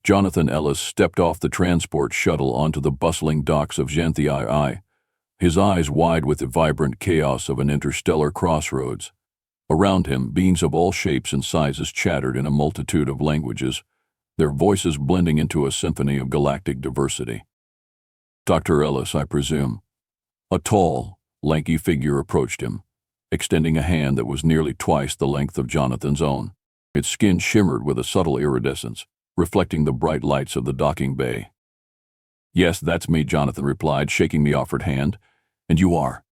Jonathan Ellis stepped off the transport shuttle onto the bustling docks of Janti I, his eyes wide with the vibrant chaos of an interstellar crossroads. Around him, beings of all shapes and sizes chattered in a multitude of languages, their voices blending into a symphony of galactic diversity. "Dr. Ellis, I presume." A tall, lanky figure approached him, extending a hand that was nearly twice the length of Jonathan's own. Its skin shimmered with a subtle iridescence, reflecting the bright lights of the docking bay. "Yes, that's me," Jonathan replied, shaking the offered hand. "And you are?"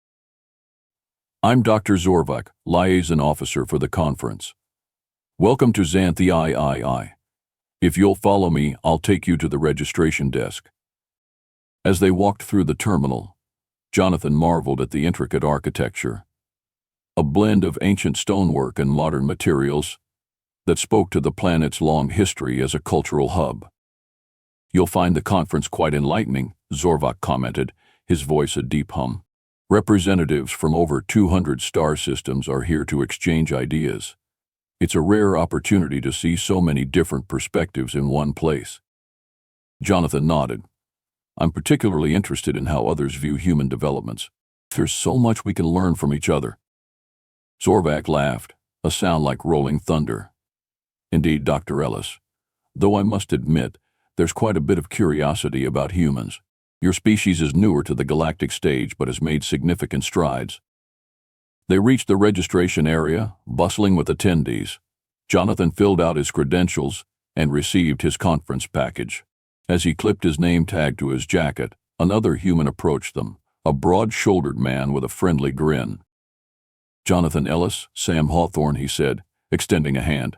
"I'm Dr. Zorvak, liaison officer for the conference. Welcome to Janti I. If you'll follow me, I'll take you to the registration desk." As they walked through the terminal, Jonathan marveled at the intricate architecture, a blend of ancient stonework and modern materials that spoke to the planet's long history as a cultural hub. "You'll find the conference quite enlightening," Zorvak commented, his voice a deep hum. "Representatives from over 200 star systems are here to exchange ideas. It's a rare opportunity to see so many different perspectives in one place." Jonathan nodded. "I'm particularly interested in how others view human developments. There's so much we can learn from each other." Zorvak laughed, a sound like rolling thunder. "Indeed, Dr. Ellis. Though I must admit, there's quite a bit of curiosity about humans. Your species is newer to the galactic stage but has made significant strides." They reached the registration area, bustling with attendees. Jonathan filled out his credentials and received his conference package. As he clipped his name tag to his jacket, another human approached them, a broad-shouldered man with a friendly grin. "Jonathan Ellis, Sam Hawthorne," he said, extending a hand.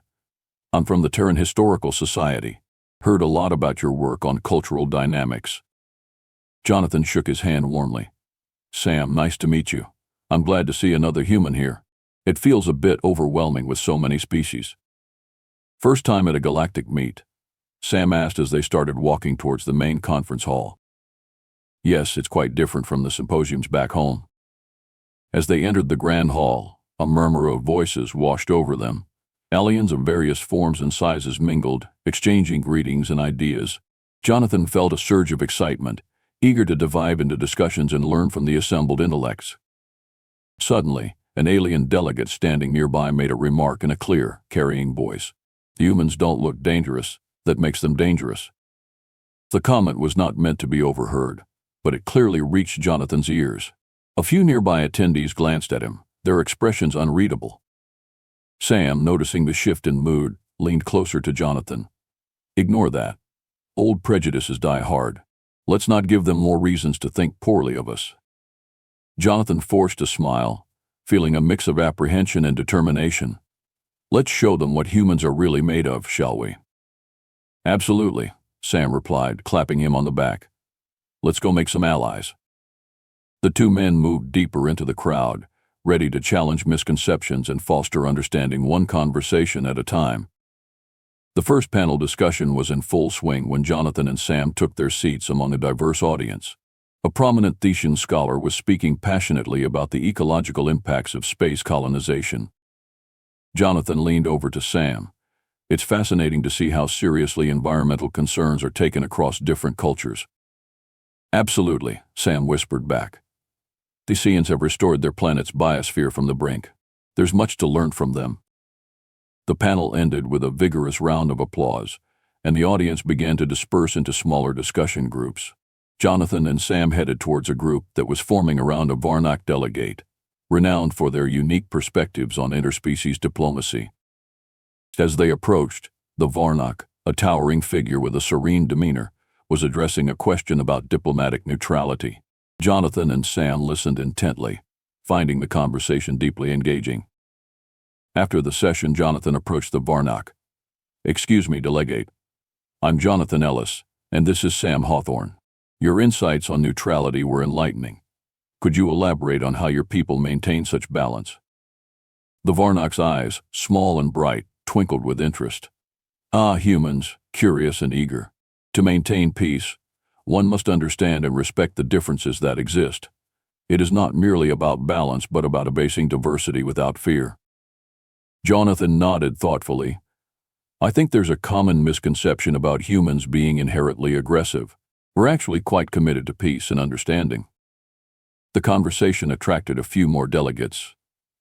"I'm from the Terran Historical Society. Heard a lot about your work on cultural dynamics." Jonathan shook his hand warmly. "Sam, nice to meet you. I'm glad to see another human here. It feels a bit overwhelming with so many species." "First time at a galactic meet?" Sam asked as they started walking towards the main conference hall. "Yes, it's quite different from the symposiums back home." As they entered the grand hall, a murmur of voices washed over them. Aliens of various forms and sizes mingled, exchanging greetings and ideas. Jonathan felt a surge of excitement, eager to dive into discussions and learn from the assembled intellects. Suddenly, an alien delegate standing nearby made a remark in a clear, carrying voice. "Humans don't look dangerous. That makes them dangerous." The comment was not meant to be overheard, but it clearly reached Jonathan's ears. A few nearby attendees glanced at him, their expressions unreadable. Sam, noticing the shift in mood, leaned closer to Jonathan. "Ignore that. Old prejudices die hard. Let's not give them more reasons to think poorly of us." Jonathan forced a smile, feeling a mix of apprehension and determination. "Let's show them what humans are really made of, shall we?" "Absolutely," Sam replied, clapping him on the back. "Let's go make some allies." The two men moved deeper into the crowd, ready to challenge misconceptions and foster understanding one conversation at a time. The first panel discussion was in full swing when Jonathan and Sam took their seats among a diverse audience. A prominent Thetan scholar was speaking passionately about the ecological impacts of space colonization. Jonathan leaned over to Sam. "It's fascinating to see how seriously environmental concerns are taken across different cultures." "Absolutely," Sam whispered back. "Theseans have restored their planet's biosphere from the brink. There's much to learn from them." The panel ended with a vigorous round of applause, and the audience began to disperse into smaller discussion groups. Jonathan and Sam headed towards a group that was forming around a Varnak delegate, renowned for their unique perspectives on interspecies diplomacy. As they approached, the Varnak, a towering figure with a serene demeanor, was addressing a question about diplomatic neutrality. Jonathan and Sam listened intently, finding the conversation deeply engaging. After the session, Jonathan approached the Varnak. "Excuse me, Delegate. I'm Jonathan Ellis, and this is Sam Hawthorne. Your insights on neutrality were enlightening. Could you elaborate on how your people maintain such balance?" The Varnak's eyes, small and bright, twinkled with interest. "Ah, humans, curious and eager. To maintain peace, one must understand and respect the differences that exist. It is not merely about balance but about abasing diversity without fear." Jonathan nodded thoughtfully. I think there's a common misconception about humans being inherently aggressive. We're actually quite committed to peace and understanding. The conversation attracted a few more delegates,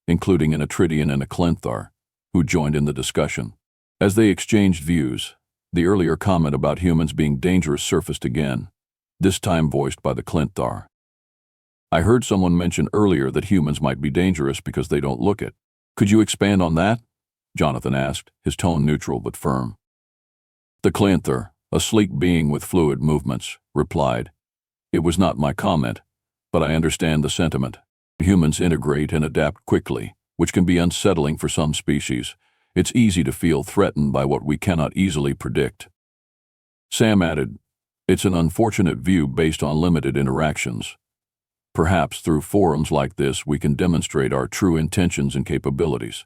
including an Atridian and a Clinthar, who joined in the discussion. As they exchanged views, the earlier comment about humans being dangerous surfaced again, this time voiced by the Clinthar. I heard someone mention earlier that humans might be dangerous because they don't look it. Could you expand on that? Jonathan asked, his tone neutral but firm. The Clinthar, a sleek being with fluid movements, replied, "It was not my comment, but I understand the sentiment. Humans integrate and adapt quickly, which can be unsettling for some species. It's easy to feel threatened by what we cannot easily predict." Sam added, "It's an unfortunate view based on limited interactions. Perhaps through forums like this we can demonstrate our true intentions and capabilities."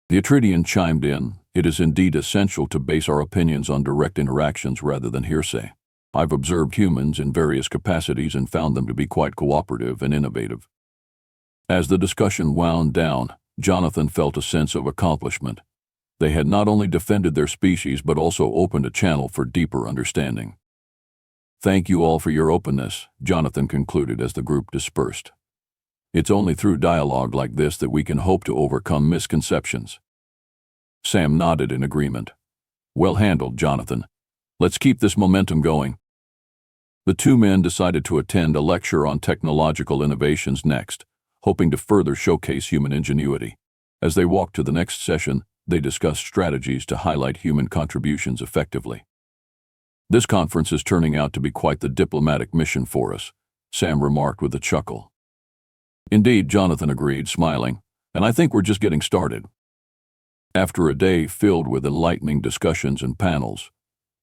The Atridian chimed in, "It is indeed essential to base our opinions on direct interactions rather than hearsay. I've observed humans in various capacities and found them to be quite cooperative and innovative." As the discussion wound down, Jonathan felt a sense of accomplishment. They had not only defended their species but also opened a channel for deeper understanding. "Thank you all for your openness," Jonathan concluded as the group dispersed. "It's only through dialogue like this that we can hope to overcome misconceptions." Sam nodded in agreement. "Well handled, Jonathan. Let's keep this momentum going." The two men decided to attend a lecture on technological innovations next, hoping to further showcase human ingenuity. As they walked to the next session, they discussed strategies to highlight human contributions effectively. "This conference is turning out to be quite the diplomatic mission for us," Sam remarked with a chuckle. "Indeed," Jonathan agreed, smiling, "and I think we're just getting started." After a day filled with enlightening discussions and panels,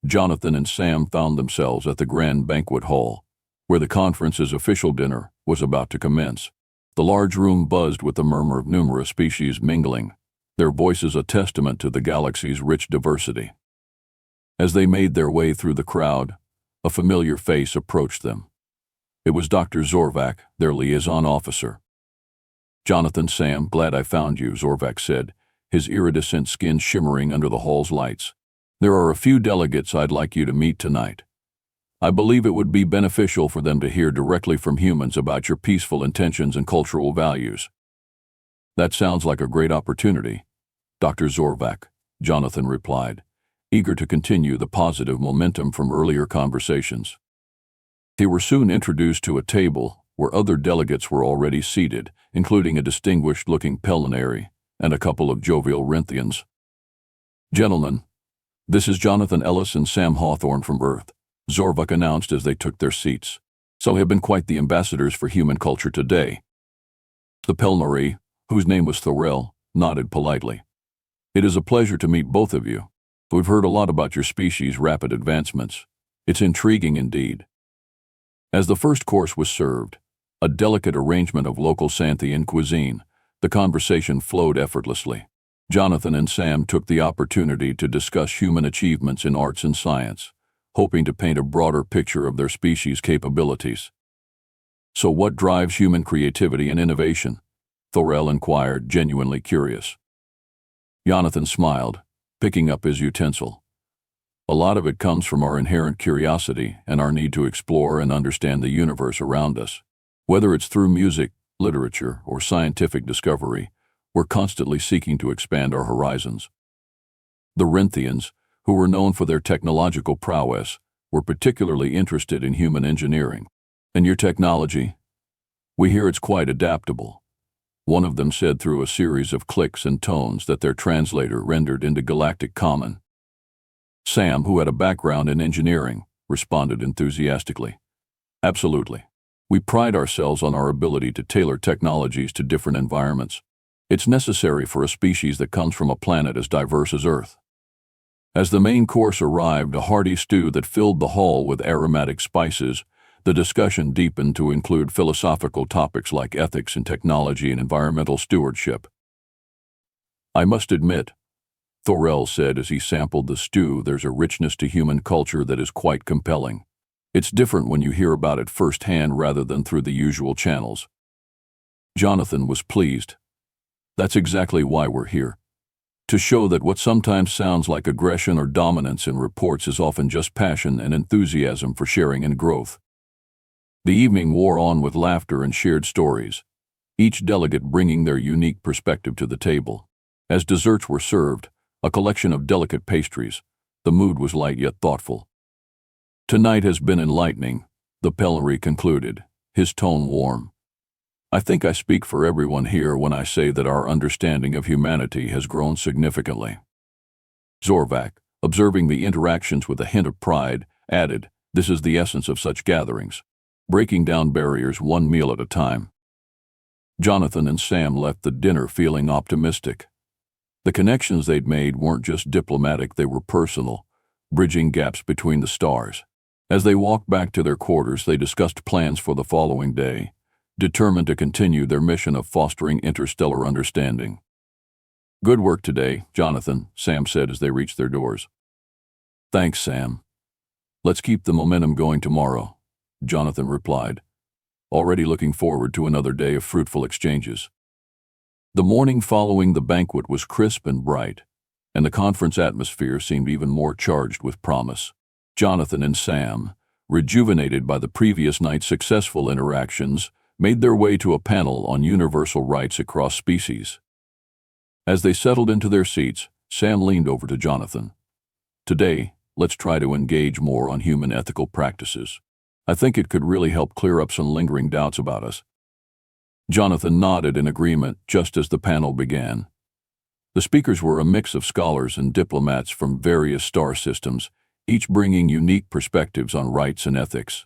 Jonathan and Sam found themselves at the grand banquet hall, where the conference's official dinner was about to commence. The large room buzzed with the murmur of numerous species mingling, their voices a testament to the galaxy's rich diversity. As they made their way through the crowd, a familiar face approached them. It was Dr. Zorvac, their liaison officer. "Jonathan, Sam, glad I found you," Zorvac said, his iridescent skin shimmering under the hall's lights. "There are a few delegates I'd like you to meet tonight. I believe it would be beneficial for them to hear directly from humans about your peaceful intentions and cultural values." "That sounds like a great opportunity, Dr. Zorvac," Jonathan replied, eager to continue the positive momentum from earlier conversations. They were soon introduced to a table where other delegates were already seated, including a distinguished-looking Pellinary and a couple of jovial Rinthians. "Gentlemen, this is Jonathan Ellis and Sam Hawthorne from Earth," Zorvac announced as they took their seats. "So have been quite the ambassadors for human culture today." The Pellinary, whose name was Thorell, nodded politely. "It is a pleasure to meet both of you. We've heard a lot about your species' rapid advancements. It's intriguing indeed." As the first course was served, a delicate arrangement of local Santhian cuisine, the conversation flowed effortlessly. Jonathan and Sam took the opportunity to discuss human achievements in arts and science, hoping to paint a broader picture of their species' capabilities. "So what drives human creativity and innovation?" Thorell inquired, genuinely curious. Jonathan smiled, picking up his utensil. "A lot of it comes from our inherent curiosity and our need to explore and understand the universe around us. Whether it's through music, literature, or scientific discovery, we're constantly seeking to expand our horizons." The Rinthians, who were known for their technological prowess, were particularly interested in human engineering. "And your technology? We hear it's quite adaptable." One of them said through a series of clicks and tones that their translator rendered into Galactic Common. Sam, who had a background in engineering, responded enthusiastically. "Absolutely. We pride ourselves on our ability to tailor technologies to different environments. It's necessary for a species that comes from a planet as diverse as Earth." As the main course arrived, a hearty stew that filled the hall with aromatic spices, the discussion deepened to include philosophical topics like ethics in technology and environmental stewardship. "I must admit," Thorell said as he sampled the stew, "there's a richness to human culture that is quite compelling. It's different when you hear about it firsthand rather than through the usual channels." Jonathan was pleased. "That's exactly why we're here. to show that what sometimes sounds like aggression or dominance in reports is often just passion and enthusiasm for sharing and growth. The evening wore on with laughter and shared stories, each delegate bringing their unique perspective to the table. As desserts were served, a collection of delicate pastries, the mood was light yet thoughtful. "Tonight has been enlightening," the Pellery concluded, his tone warm. "I think I speak for everyone here when I say that our understanding of humanity has grown significantly." Zorvac, observing the interactions with a hint of pride, added, "This is the essence of such gatherings, breaking down barriers one meal at a time." Jonathan and Sam left the dinner feeling optimistic. The connections they'd made weren't just diplomatic, they were personal, bridging gaps between the stars. As they walked back to their quarters, they discussed plans for the following day, determined to continue their mission of fostering interstellar understanding. "Good work today, Jonathan," Sam said as they reached their doors. "Thanks, Sam. Let's keep the momentum going tomorrow," Jonathan replied, already looking forward to another day of fruitful exchanges. The morning following the banquet was crisp and bright, and the conference atmosphere seemed even more charged with promise. Jonathan and Sam, rejuvenated by the previous night's successful interactions, made their way to a panel on universal rights across species. As they settled into their seats, Sam leaned over to Jonathan. "Today, let's try to engage more on human ethical practices. I think it could really help clear up some lingering doubts about us." Jonathan nodded in agreement just as the panel began. The speakers were a mix of scholars and diplomats from various star systems, each bringing unique perspectives on rights and ethics.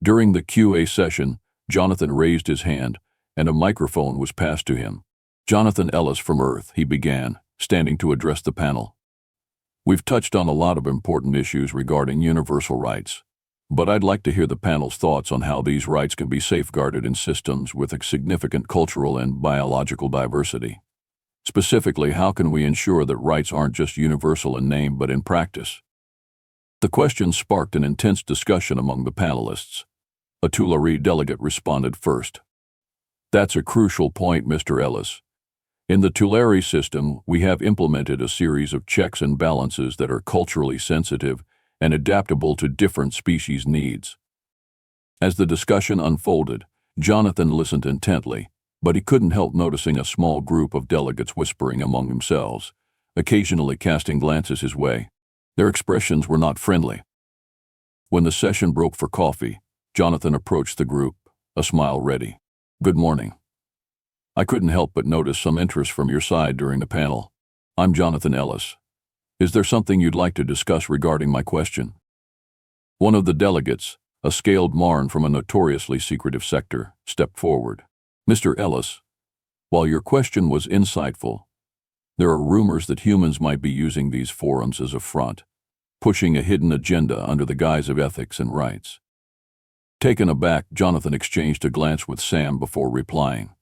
During the QA session, Jonathan raised his hand, and a microphone was passed to him. "Jonathan Ellis from Earth," he began, standing to address the panel. "We've touched on a lot of important issues regarding universal rights, but I'd like to hear the panel's thoughts on how these rights can be safeguarded in systems with a significant cultural and biological diversity. Specifically, how can we ensure that rights aren't just universal in name but in practice?" The question sparked an intense discussion among the panelists. A Tulare delegate responded first. "That's a crucial point, Mr. Ellis. In the Tulare system, we have implemented a series of checks and balances that are culturally sensitive and adaptable to different species' needs." As the discussion unfolded, Jonathan listened intently, but he couldn't help noticing a small group of delegates whispering among themselves, occasionally casting glances his way. Their expressions were not friendly. When the session broke for coffee, Jonathan approached the group, a smile ready. "Good morning. I couldn't help but notice some interest from your side during the panel. I'm Jonathan Ellis. Is there something you'd like to discuss regarding my question?" One of the delegates, a scaled Marn from a notoriously secretive sector, stepped forward. "Mr. Ellis, while your question was insightful, there are rumors that humans might be using these forums as a front, pushing a hidden agenda under the guise of ethics and rights." Taken aback, Jonathan exchanged a glance with Sam before replying.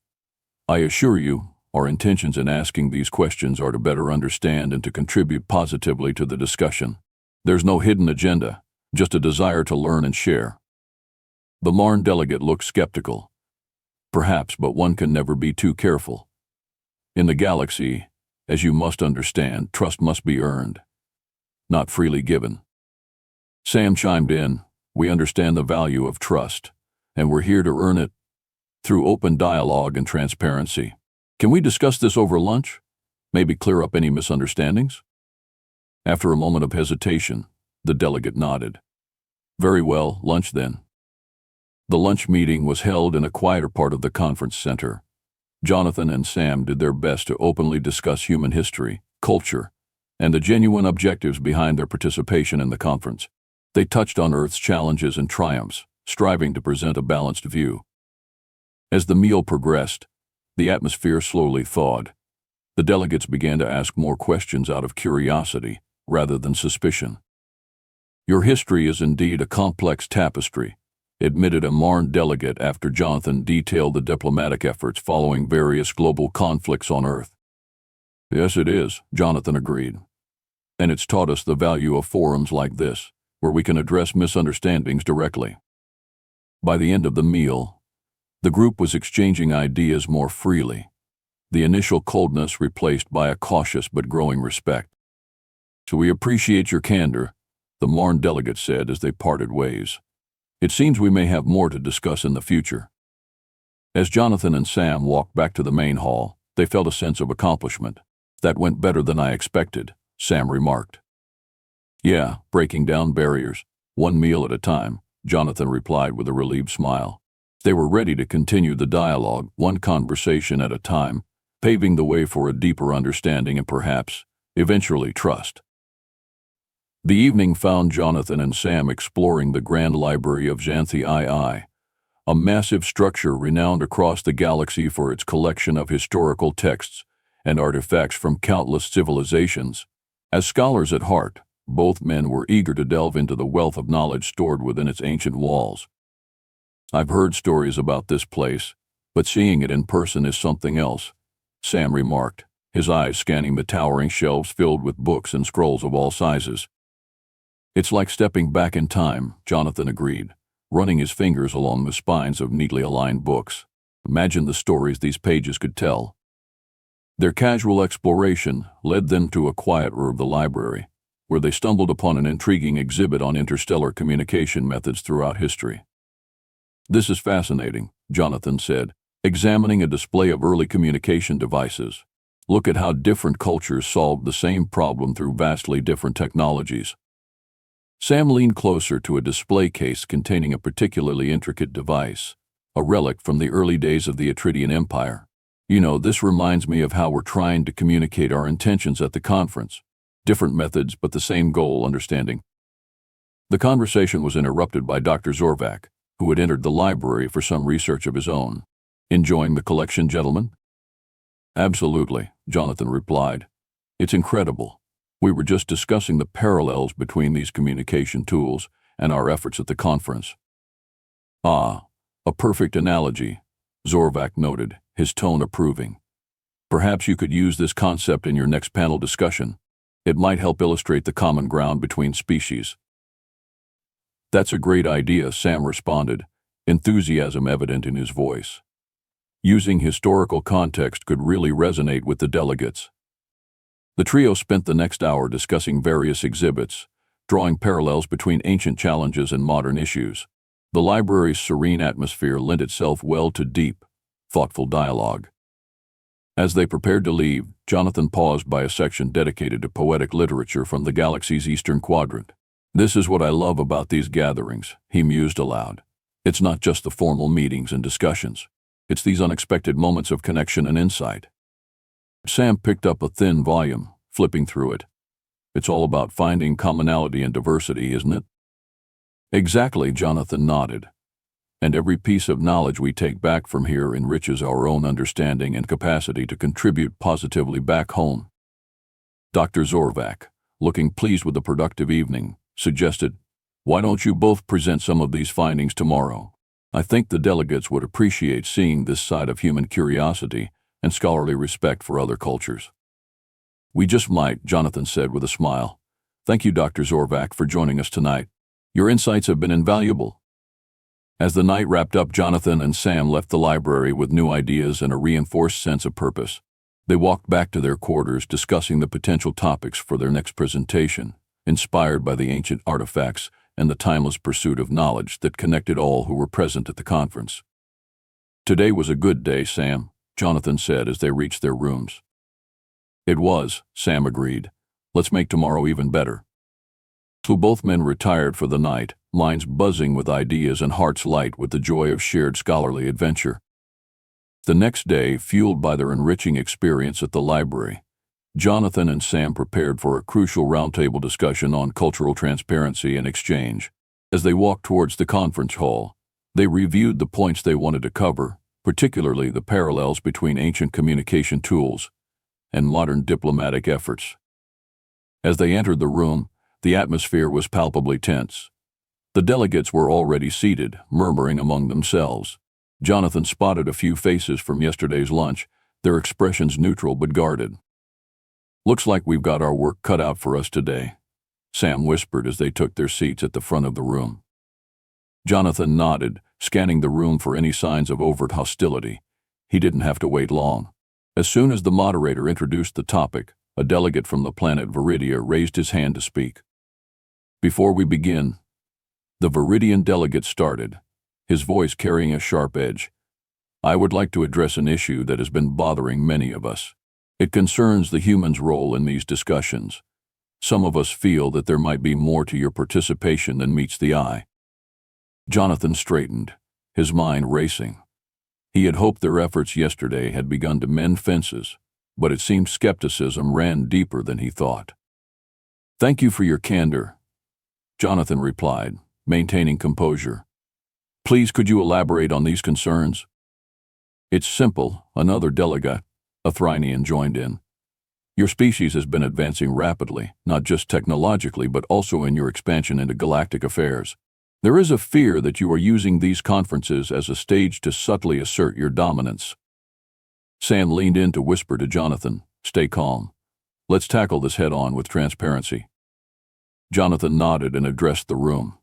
"I assure you, our intentions in asking these questions are to better understand and to contribute positively to the discussion. There's no hidden agenda, just a desire to learn and share." The Marn delegate looked skeptical. "Perhaps, but one can never be too careful. In the galaxy, as you must understand, trust must be earned, not freely given." Sam chimed in, "We understand the value of trust, and we're here to earn it through open dialogue and transparency. Can we discuss this over lunch? Maybe clear up any misunderstandings?" After a moment of hesitation, the delegate nodded. "Very well, lunch then." The lunch meeting was held in a quieter part of the conference center. Jonathan and Sam did their best to openly discuss human history, culture, and the genuine objectives behind their participation in the conference. They touched on Earth's challenges and triumphs, striving to present a balanced view. As the meal progressed, the atmosphere slowly thawed. The delegates began to ask more questions out of curiosity rather than suspicion. "Your history is indeed a complex tapestry," admitted a Marn delegate after Jonathan detailed the diplomatic efforts following various global conflicts on Earth. "Yes, it is," Jonathan agreed. "And it's taught us the value of forums like this, where we can address misunderstandings directly." By the end of the meal, the group was exchanging ideas more freely. the initial coldness replaced by a cautious but growing respect. "So we appreciate your candor," the Marne delegate said as they parted ways. "It seems we may have more to discuss in the future." As Jonathan and Sam walked back to the main hall, they felt a sense of accomplishment. "That went better than I expected," Sam remarked. "Yeah, breaking down barriers, one meal at a time," Jonathan replied with a relieved smile. They were ready to continue the dialogue, one conversation at a time, paving the way for a deeper understanding and perhaps, eventually, trust. The evening found Jonathan and Sam exploring the Grand Library of Janti I, a massive structure renowned across the galaxy for its collection of historical texts and artifacts from countless civilizations. As scholars at heart, both men were eager to delve into the wealth of knowledge stored within its ancient walls. "I've heard stories about this place, but seeing it in person is something else," Sam remarked, his eyes scanning the towering shelves filled with books and scrolls of all sizes. "It's like stepping back in time," Jonathan agreed, running his fingers along the spines of neatly aligned books. "Imagine the stories these pages could tell." Their casual exploration led them to a quiet room of the library, where they stumbled upon an intriguing exhibit on interstellar communication methods throughout history. "This is fascinating," Jonathan said, examining a display of early communication devices. "Look at how different cultures solved the same problem through vastly different technologies." Sam leaned closer to a display case containing a particularly intricate device, a relic from the early days of the Atridian Empire. "You know, this reminds me of how we're trying to communicate our intentions at the conference. Different methods, but the same goal, understanding." The conversation was interrupted by Dr. Zorvac, who had entered the library for some research of his own. "Enjoying the collection, gentlemen?" "Absolutely," Jonathan replied. "It's incredible. We were just discussing the parallels between these communication tools and our efforts at the conference." "Ah, a perfect analogy," Zorvac noted, his tone approving. "Perhaps you could use this concept in your next panel discussion. It might help illustrate the common ground between species." "That's a great idea," Sam responded, enthusiasm evident in his voice. Using historical context could really resonate with the delegates. The trio spent the next hour discussing various exhibits, drawing parallels between ancient challenges and modern issues. The library's serene atmosphere lent itself well to deep, thoughtful dialogue. As they prepared to leave, Jonathan paused by a section dedicated to poetic literature from the galaxy's eastern quadrant. "This is what I love about these gatherings," he mused aloud. "It's not just the formal meetings and discussions. It's these unexpected moments of connection and insight." Sam picked up a thin volume, flipping through it. "It's all about finding commonality and diversity, isn't it?" "Exactly," Jonathan nodded. "And every piece of knowledge we take back from here enriches our own understanding and capacity to contribute positively back home." Dr. Zorvac, looking pleased with the productive evening, suggested, "Why don't you both present some of these findings tomorrow? I think the delegates would appreciate seeing this side of human curiosity and scholarly respect for other cultures." "We just might," Jonathan said with a smile. "Thank you, Dr. Zorvac, for joining us tonight. Your insights have been invaluable." As the night wrapped up, Jonathan and Sam left the library with new ideas and a reinforced sense of purpose. They walked back to their quarters, discussing the potential topics for their next presentation, inspired by the ancient artifacts and the timeless pursuit of knowledge that connected all who were present at the conference. "Today was a good day, Sam," Jonathan said as they reached their rooms. "It was," Sam agreed. "Let's make tomorrow even better." So both men retired for the night, minds buzzing with ideas and hearts light with the joy of shared scholarly adventure. The next day, fueled by their enriching experience at the library, Jonathan and Sam prepared for a crucial roundtable discussion on cultural transparency and exchange. As they walked towards the conference hall, they reviewed the points they wanted to cover, particularly the parallels between ancient communication tools and modern diplomatic efforts. As they entered the room, the atmosphere was palpably tense. The delegates were already seated, murmuring among themselves. Jonathan spotted a few faces from yesterday's lunch, their expressions neutral but guarded. "Looks like we've got our work cut out for us today," Sam whispered as they took their seats at the front of the room. Jonathan nodded, scanning the room for any signs of overt hostility. He didn't have to wait long. As soon as the moderator introduced the topic, a delegate from the planet Viridia raised his hand to speak. Before we begin, the Viridian delegate started, his voice carrying a sharp edge. I would like to address an issue that has been bothering many of us. It concerns the human's role in these discussions. Some of us feel that there might be more to your participation than meets the eye. Jonathan straightened, his mind racing. He had hoped their efforts yesterday had begun to mend fences, but it seemed skepticism ran deeper than he thought. Thank you for your candor, Jonathan replied, maintaining composure. Please, could you elaborate on these concerns? It's simple, another delegate, a Thrinian, joined in. Your species has been advancing rapidly, not just technologically, but also in your expansion into galactic affairs. There is a fear that you are using these conferences as a stage to subtly assert your dominance. Sam leaned in to whisper to Jonathan, stay calm. Let's tackle this head-on with transparency. Jonathan nodded and addressed the room.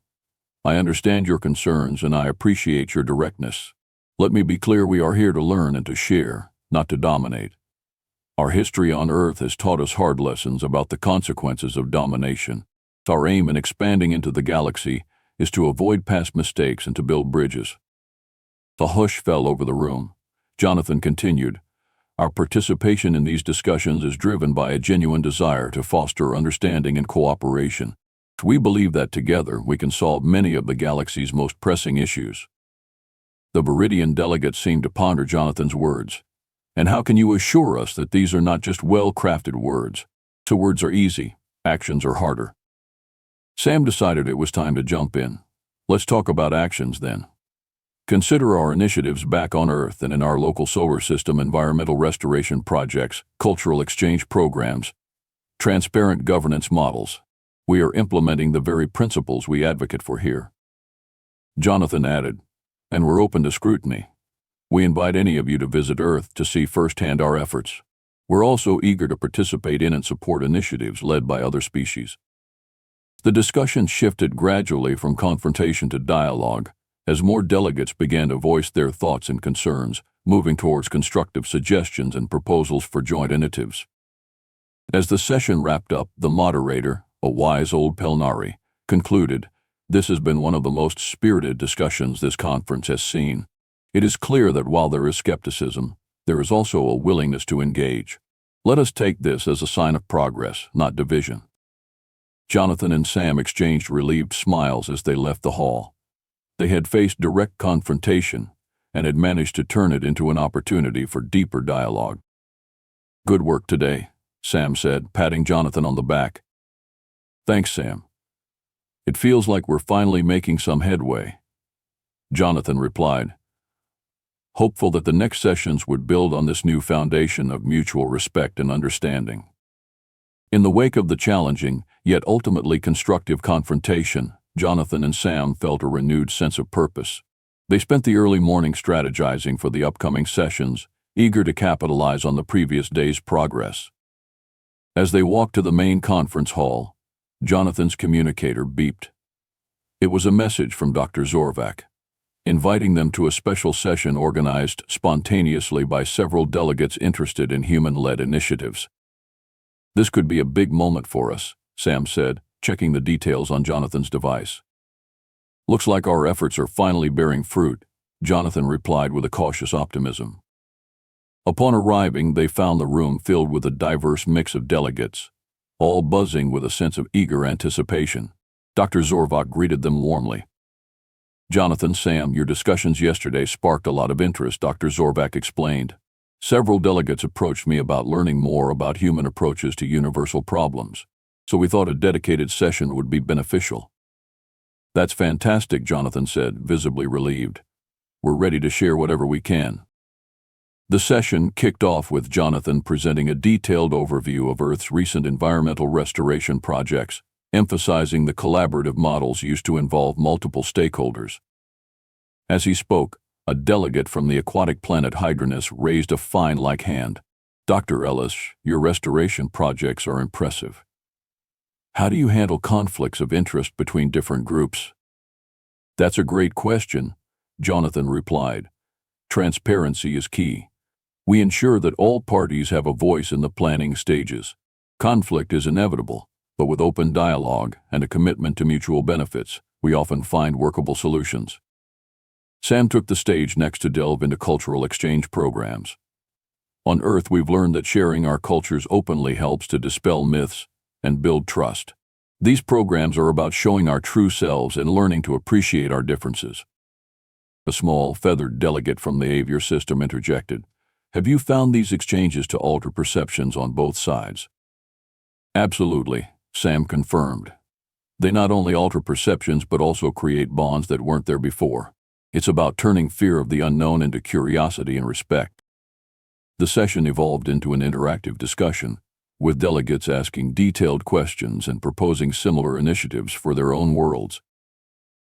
I understand your concerns and I appreciate your directness. Let me be clear, we are here to learn and to share, not to dominate. Our history on Earth has taught us hard lessons about the consequences of domination. Our aim in expanding into the galaxy is to avoid past mistakes and to build bridges. The hush fell over the room. Jonathan continued, our participation in these discussions is driven by a genuine desire to foster understanding and cooperation. We believe that together we can solve many of the galaxy's most pressing issues. The Viridian delegate seemed to ponder Jonathan's words. And how can you assure us that these are not just well-crafted words? So words are easy, actions are harder. Sam decided it was time to jump in. Let's talk about actions then. Consider our initiatives back on Earth and in our local solar system, environmental restoration projects, cultural exchange programs, transparent governance models. We are implementing the very principles we advocate for here. Jonathan added, and we're open to scrutiny. We invite any of you to visit Earth to see firsthand our efforts. We're also eager to participate in and support initiatives led by other species. The discussion shifted gradually from confrontation to dialogue, as more delegates began to voice their thoughts and concerns, moving towards constructive suggestions and proposals for joint initiatives. As the session wrapped up, the moderator, a wise old Pelnari, concluded, this has been one of the most spirited discussions this conference has seen. It is clear that while there is skepticism, there is also a willingness to engage. Let us take this as a sign of progress, not division. Jonathan and Sam exchanged relieved smiles as they left the hall. They had faced direct confrontation and had managed to turn it into an opportunity for deeper dialogue. Good work today, Sam said, patting Jonathan on the back. Thanks, Sam. It feels like we're finally making some headway. Jonathan replied, hopeful that the next sessions would build on this new foundation of mutual respect and understanding. In the wake of the challenging, yet ultimately constructive confrontation, Jonathan and Sam felt a renewed sense of purpose. They spent the early morning strategizing for the upcoming sessions, eager to capitalize on the previous day's progress. As they walked to the main conference hall, Jonathan's communicator beeped. It was a message from Dr. Zorvac, inviting them to a special session organized spontaneously by several delegates interested in human-led initiatives. This could be a big moment for us, Sam said, checking the details on Jonathan's device. Looks like our efforts are finally bearing fruit, Jonathan replied with a cautious optimism. Upon arriving, they found the room filled with a diverse mix of delegates, all buzzing with a sense of eager anticipation. Dr. Zorvac greeted them warmly. Jonathan, Sam, your discussions yesterday sparked a lot of interest, Dr. Zorvac explained. Several delegates approached me about learning more about human approaches to universal problems, so we thought a dedicated session would be beneficial. That's fantastic, Jonathan said, visibly relieved. We're ready to share whatever we can. The session kicked off with Jonathan presenting a detailed overview of Earth's recent environmental restoration projects, emphasizing the collaborative models used to involve multiple stakeholders. As he spoke, a delegate from the aquatic planet Hydranus raised a fine-like hand. Dr. Ellis, your restoration projects are impressive. How do you handle conflicts of interest between different groups? That's a great question, Jonathan replied. Transparency is key. We ensure that all parties have a voice in the planning stages. Conflict is inevitable, but with open dialogue and a commitment to mutual benefits, we often find workable solutions. Sam took the stage next to delve into cultural exchange programs. On Earth, we've learned that sharing our cultures openly helps to dispel myths and build trust. These programs are about showing our true selves and learning to appreciate our differences. A small, feathered delegate from the Avior system interjected, "Have you found these exchanges to alter perceptions on both sides?" "Absolutely," Sam confirmed. "They not only alter perceptions but also create bonds that weren't there before. It's about turning fear of the unknown into curiosity and respect." The session evolved into an interactive discussion, with delegates asking detailed questions and proposing similar initiatives for their own worlds.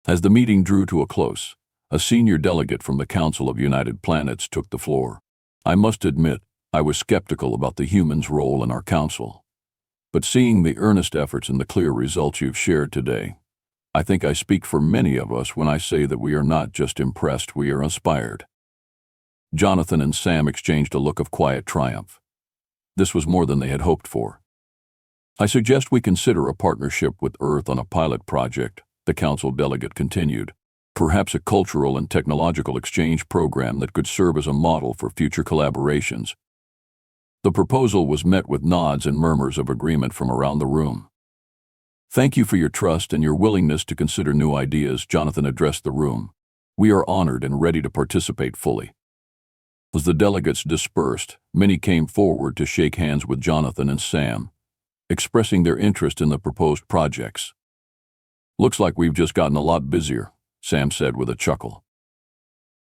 As the meeting drew to a close, a senior delegate from the Council of United Planets took the floor. "I must admit, I was skeptical about the humans' role in our council. But seeing the earnest efforts and the clear results you've shared today, I think I speak for many of us when I say that we are not just impressed, we are inspired." Jonathan and Sam exchanged a look of quiet triumph. This was more than they had hoped for. "I suggest we consider a partnership with Earth on a pilot project," the council delegate continued. "Perhaps a cultural and technological exchange program that could serve as a model for future collaborations." The proposal was met with nods and murmurs of agreement from around the room. "Thank you for your trust and your willingness to consider new ideas," Jonathan addressed the room. "We are honored and ready to participate fully." As the delegates dispersed, many came forward to shake hands with Jonathan and Sam, expressing their interest in the proposed projects. "Looks like we've just gotten a lot busier," Sam said with a chuckle.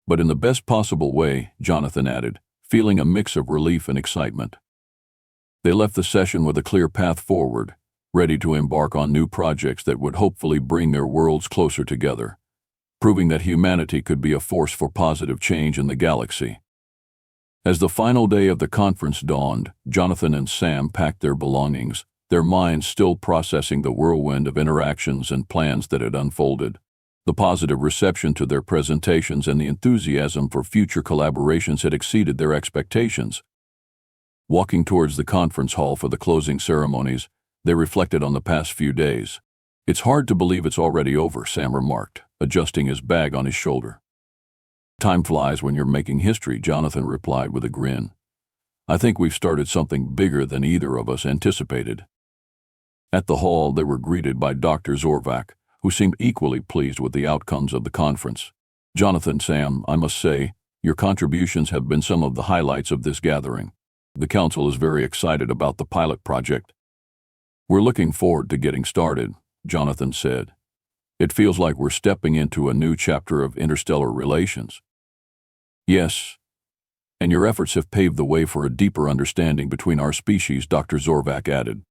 "But in the best possible way," Jonathan added, feeling a mix of relief and excitement. They left the session with a clear path forward, ready to embark on new projects that would hopefully bring their worlds closer together, proving that humanity could be a force for positive change in the galaxy. As the final day of the conference dawned, Jonathan and Sam packed their belongings, their minds still processing the whirlwind of interactions and plans that had unfolded. The positive reception to their presentations and the enthusiasm for future collaborations had exceeded their expectations. Walking towards the conference hall for the closing ceremonies, they reflected on the past few days. "It's hard to believe it's already over," Sam remarked, adjusting his bag on his shoulder. "Time flies when you're making history," Jonathan replied with a grin. "I think we've started something bigger than either of us anticipated." At the hall, they were greeted by Dr. Zorvac, who seemed equally pleased with the outcomes of the conference. "Jonathan, Sam, I must say, your contributions have been some of the highlights of this gathering. The council is very excited about the pilot project." "We're looking forward to getting started," Jonathan said. "It feels like we're stepping into a new chapter of interstellar relations." "Yes, and your efforts have paved the way for a deeper understanding between our species," Dr. Zorvac added.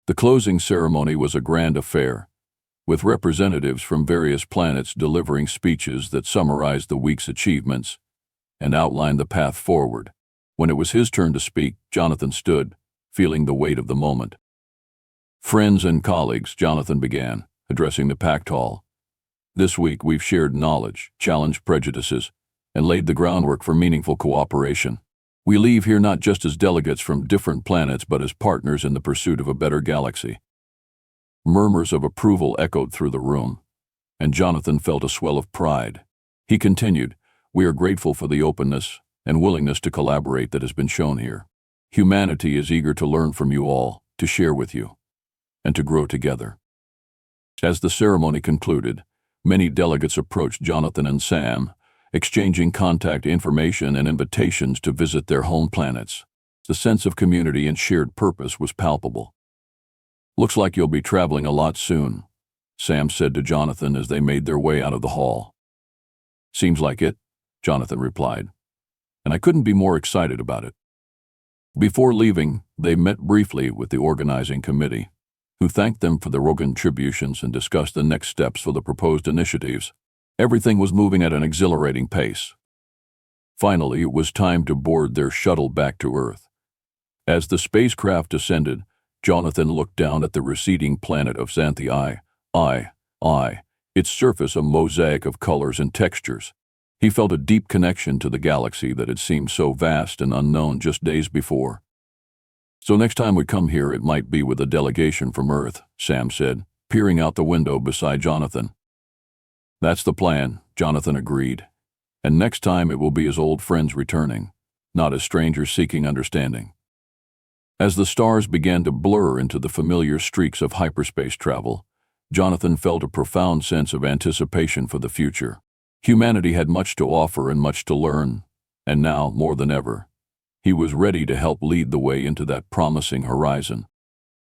The closing ceremony was a grand affair, with representatives from various planets delivering speeches that summarized the week's achievements and outlined the path forward. When it was his turn to speak, Jonathan stood, feeling the weight of the moment. "Friends and colleagues," Jonathan began, addressing the packed hall. "This week we've shared knowledge, challenged prejudices, and laid the groundwork for meaningful cooperation. We leave here not just as delegates from different planets but as partners in the pursuit of a better galaxy." Murmurs of approval echoed through the room, and Jonathan felt a swell of pride. He continued, "We are grateful for the openness and willingness to collaborate that has been shown here. Humanity is eager to learn from you all, to share with you, and to grow together." As the ceremony concluded, many delegates approached Jonathan and Sam, exchanging contact information and invitations to visit their home planets. The sense of community and shared purpose was palpable. "Looks like you'll be traveling a lot soon," Sam said to Jonathan as they made their way out of the hall. "Seems like it," Jonathan replied, "and I couldn't be more excited about it." Before leaving, they met briefly with the organizing committee, who thanked them for their contributions and discussed the next steps for the proposed initiatives. Everything was moving at an exhilarating pace. Finally, it was time to board their shuttle back to Earth. As the spacecraft descended, Jonathan looked down at the receding planet of Janti I, its surface a mosaic of colors and textures. He felt a deep connection to the galaxy that had seemed so vast and unknown just days before. "So next time we come here, it might be with a delegation from Earth," Sam said, peering out the window beside Jonathan. "That's the plan," Jonathan agreed. "And next time it will be as old friends returning, not as strangers seeking understanding." As the stars began to blur into the familiar streaks of hyperspace travel, Jonathan felt a profound sense of anticipation for the future. Humanity had much to offer and much to learn, and now, more than ever, he was ready to help lead the way into that promising horizon.